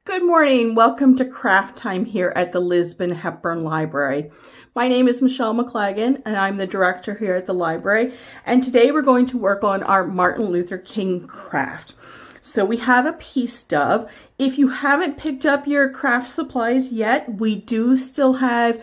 Good morning. Welcome to Craft Time here at the Lisbon Hepburn Library. My name is Michelle McLagan and I'm the director here at the library. And today we're going to work on our Martin Luther King craft. So we have a peace dove. If you haven't picked up your craft supplies yet, we do still have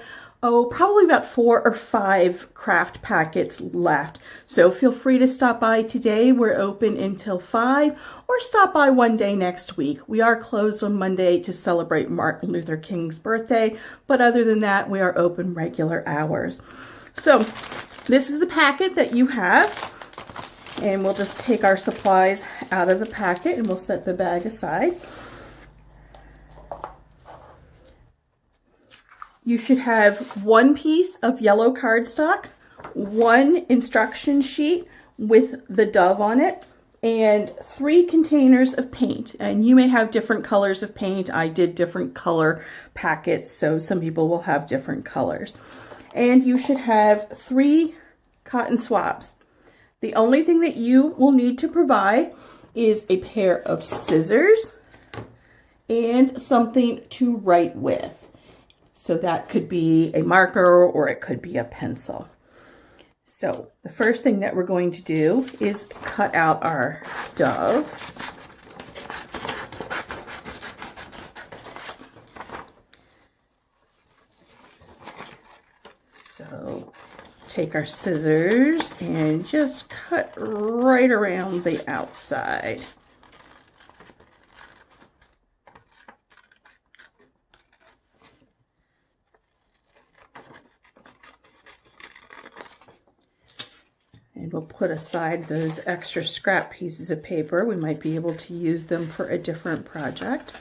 probably about 4 or 5 craft packets left. So feel free to stop by today. We're open until 5, or stop by one day next week. We are closed on Monday to celebrate Martin Luther King's birthday, but other than that, we are open regular hours. So this is the packet that you have, and we'll just take our supplies out of the packet and we'll set the bag aside. You should have 1 piece of yellow cardstock, 1 instruction sheet with the dove on it, and 3 containers of paint. And you may have different colors of paint. I did different color packets, so some people will have different colors. And you should have 3 cotton swabs. The only thing that you will need to provide is a pair of scissors and something to write with. So that could be a marker or it could be a pencil. So the first thing that we're going to do is cut out our dove. So take our scissors and just cut right around the outside. And we'll put aside those extra scrap pieces of paper. We might be able to use them for a different project.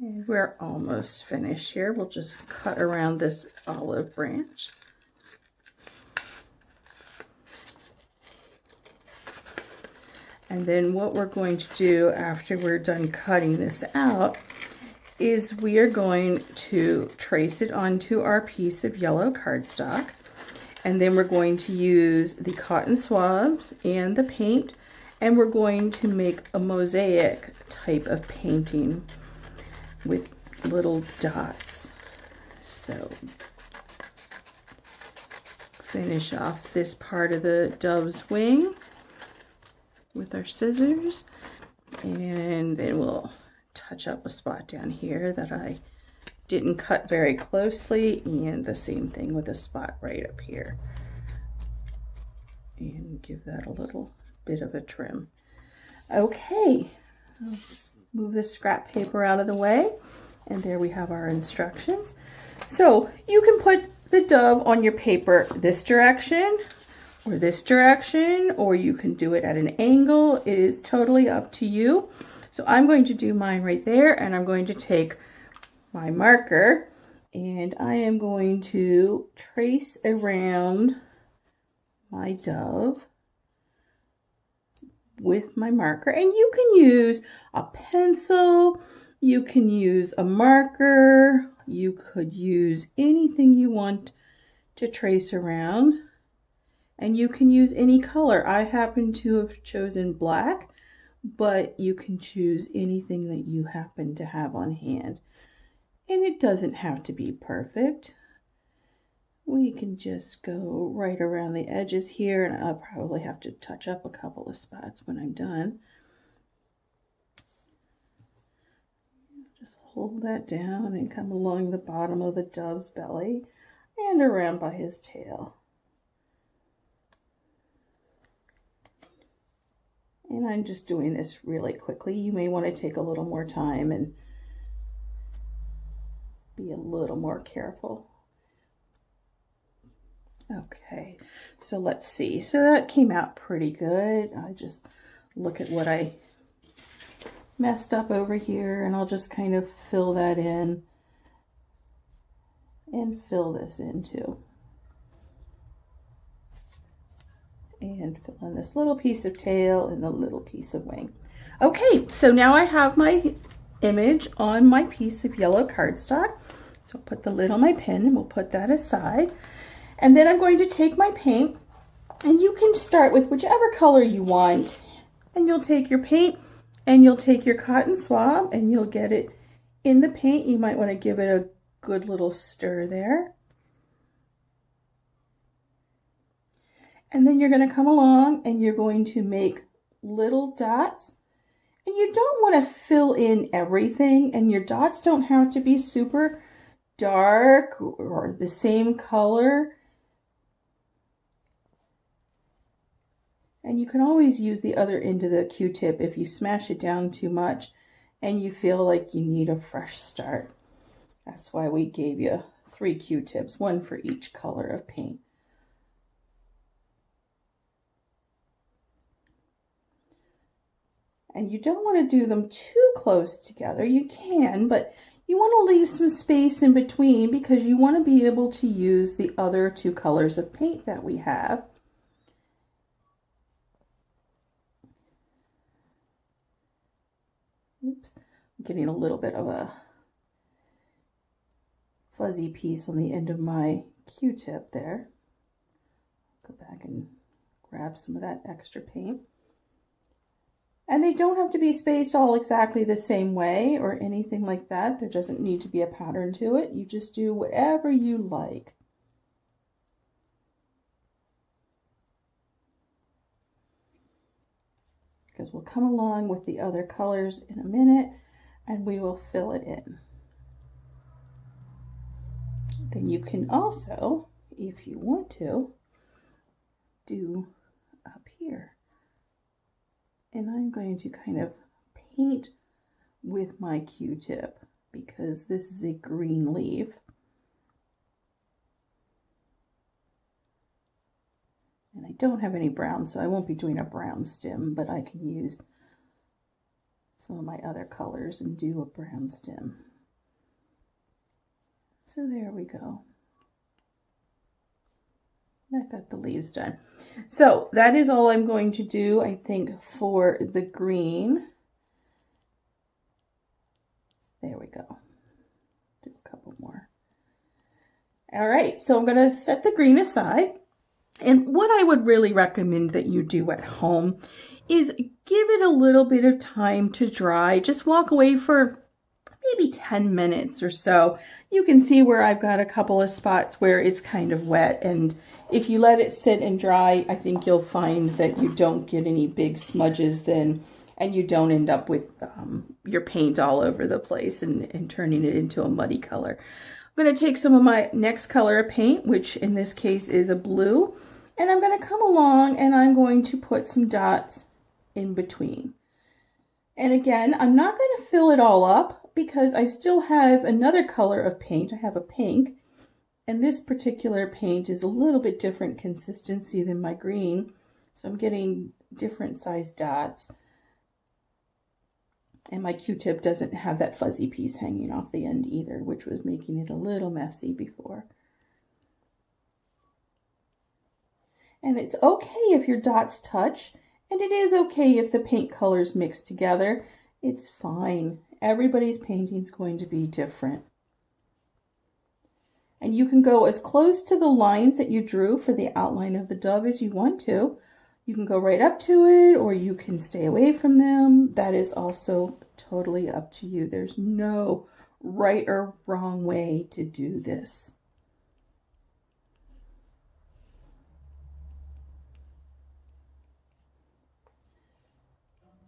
And we're almost finished here. We'll just cut around this olive branch. And then what we're going to do after we're done cutting this out is we are going to trace it onto our piece of yellow cardstock. And then we're going to use the cotton swabs and the paint, and we're going to make a mosaic type of painting with little dots. So finish off this part of the dove's wing with our scissors, and then we'll touch up a spot down here that I didn't cut very closely, and the same thing with a spot right up here, and give that a little bit of a trim. Okay, move the scrap paper out of the way, and there we have our instructions. So you can put the dove on your paper this direction or this direction, or you can do it at an angle. It is totally up to you. So I'm going to do mine right there, and I'm going to take my marker and I am going to trace around my dove with my marker. And you can use a pencil, you can use a marker, you could use anything you want to trace around, and you can use any color. I happen to have chosen black, but you can choose anything that you happen to have on hand. And it doesn't have to be perfect. We can just go right around the edges here, and I'll probably have to touch up a couple of spots when I'm done. Just hold that down and come along the bottom of the dove's belly and around by his tail. And I'm just doing this really quickly. You may want to take a little more time and be a little more careful. Okay, so let's see. So that came out pretty good. I just look at what I messed up over here, and I'll just kind of fill that in and fill this in too. And fill in this little piece of tail and the little piece of wing. Okay, so now I have my image on my piece of yellow cardstock. So I'll put the lid on my pen and we'll put that aside. And then I'm going to take my paint, and you can start with whichever color you want. And you'll take your paint and you'll take your cotton swab and you'll get it in the paint. You might want to give it a good little stir there. And then you're going to come along and you're going to make little dots. And you don't want to fill in everything, and your dots don't have to be super dark or the same color. And you can always use the other end of the Q-tip if you smash it down too much and you feel like you need a fresh start. That's why we gave you 3 Q-tips, 1 for each color of paint. And you don't want to do them too close together. You can, but you want to leave some space in between because you want to be able to use the other 2 colors of paint that we have. Oops, I'm getting a little bit of a fuzzy piece on the end of my Q-tip there. Go back and grab some of that extra paint. And they don't have to be spaced all exactly the same way or anything like that. There doesn't need to be a pattern to it. You just do whatever you like. Because we'll come along with the other colors in a minute and we will fill it in. Then you can also, if you want to, do up here. And I'm going to kind of paint with my Q-tip because this is a green leaf. And I don't have any brown, so I won't be doing a brown stem, but I can use some of my other colors and do a brown stem. So there we go. That got the leaves done. So that is all I'm going to do, I think, for the green. There we go. Do a couple more. All right, so I'm going to set the green aside. And what I would really recommend that you do at home is give it a little bit of time to dry. Just walk away for maybe 10 minutes or so. You can see where I've got a couple of spots where it's kind of wet, and if you let it sit and dry, I think you'll find that you don't get any big smudges then, and you don't end up with your paint all over the place and turning it into a muddy color. I'm going to take some of my next color of paint, which in this case is a blue, and I'm going to come along and I'm going to put some dots in between. And again, I'm not going to fill it all up because I still have another color of paint. I have a pink, and this particular paint is a little bit different consistency than my green, so I'm getting different sized dots. And my Q-tip doesn't have that fuzzy piece hanging off the end either, which was making it a little messy before. And it's okay if your dots touch, and it is okay if the paint colors mix together. It's fine. Everybody's painting is going to be different. And you can go as close to the lines that you drew for the outline of the dove as you want to. You can go right up to it, or you can stay away from them. That is also totally up to you. There's no right or wrong way to do this.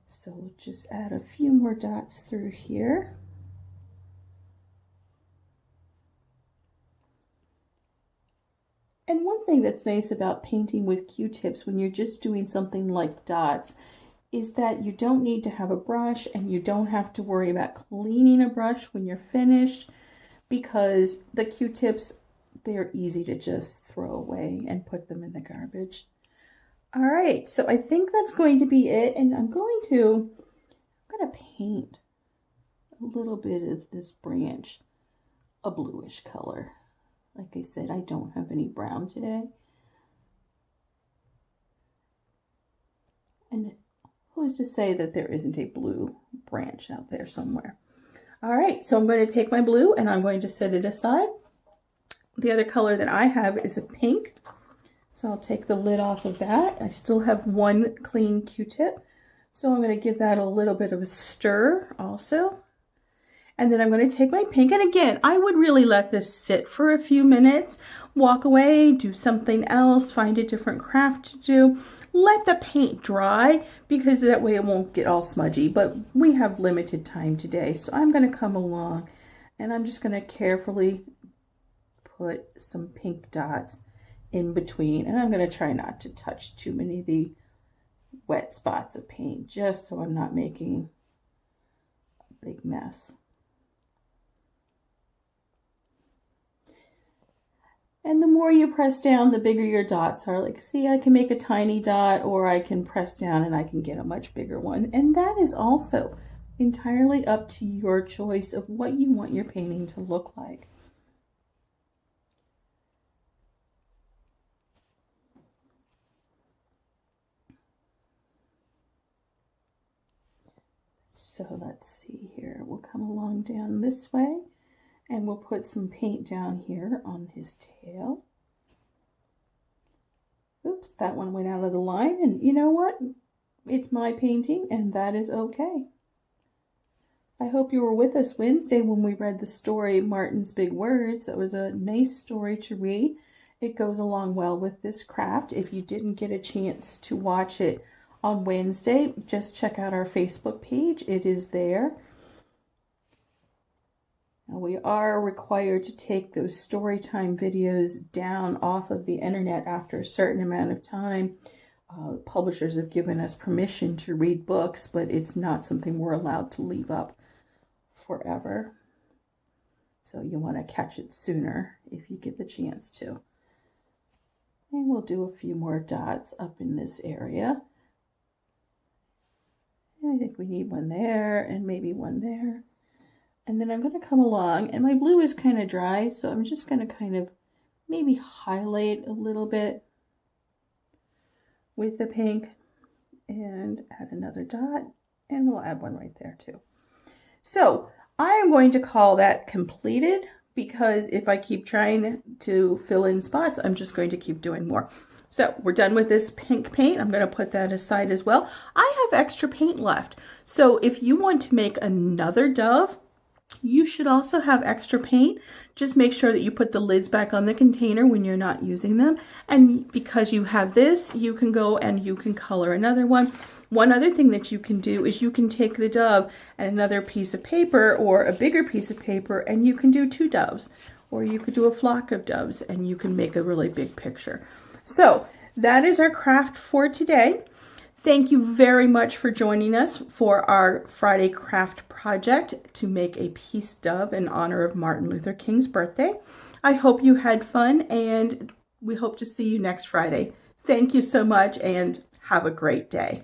So we'll just add a few more dots through here. And one thing that's nice about painting with Q-tips when you're just doing something like dots is that you don't need to have a brush, and you don't have to worry about cleaning a brush when you're finished, because the Q-tips, they're easy to just throw away and put them in the garbage. All right, so I think that's going to be it, and I'm going to paint a little bit of this branch a bluish color. Like I said, I don't have any brown today. And who's to say that there isn't a blue branch out there somewhere? All right, so I'm going to take my blue and I'm going to set it aside. The other color that I have is a pink. So I'll take the lid off of that. I still have one clean Q-tip. So I'm going to give that a little bit of a stir also. And then I'm going to take my pink. And again, I would really let this sit for a few minutes. Walk away, do something else, find a different craft to do. Let the paint dry because that way it won't get all smudgy. But we have limited time today. So I'm going to come along and I'm just going to carefully put some pink dots in between. And I'm going to try not to touch too many of the wet spots of paint just so I'm not making a big mess. And the more you press down, the bigger your dots are. Like, see, I can make a tiny dot, or I can press down and I can get a much bigger one. And that is also entirely up to your choice of what you want your painting to look like. So let's see here. We'll come along down this way. And we'll put some paint down here on his tail. Oops, that one went out of the line. And you know what? It's my painting, and that is okay. I hope you were with us Wednesday when we read the story, Martin's Big Words. That was a nice story to read. It goes along well with this craft. If you didn't get a chance to watch it on Wednesday, just check out our Facebook page. It is there. Now, we are required to take those story time videos down off of the internet after a certain amount of time. Publishers have given us permission to read books, but it's not something we're allowed to leave up forever. So you want to catch it sooner if you get the chance to. And we'll do a few more dots up in this area. And I think we need one there and maybe one there. And then I'm going to come along, and my blue is kind of dry, so I'm just going to kind of maybe highlight a little bit with the pink and add another dot, and we'll add one right there too. So I am going to call that completed, because if I keep trying to fill in spots, I'm just going to keep doing more. So we're done with this pink paint. I'm going to put that aside as well. I have extra paint left. So if you want to make another dove, you should also have extra paint. Just make sure that you put the lids back on the container when you're not using them. And because you have this, you can go and you can color another one. One other thing that you can do is you can take the dove and another piece of paper or a bigger piece of paper, and you can do two doves, or you could do a flock of doves, and you can make a really big picture. So that is our craft for today. Thank you very much for joining us for our Friday craft project to make a peace dove in honor of Martin Luther King's birthday. I hope you had fun, and we hope to see you next Friday. Thank you so much, and have a great day.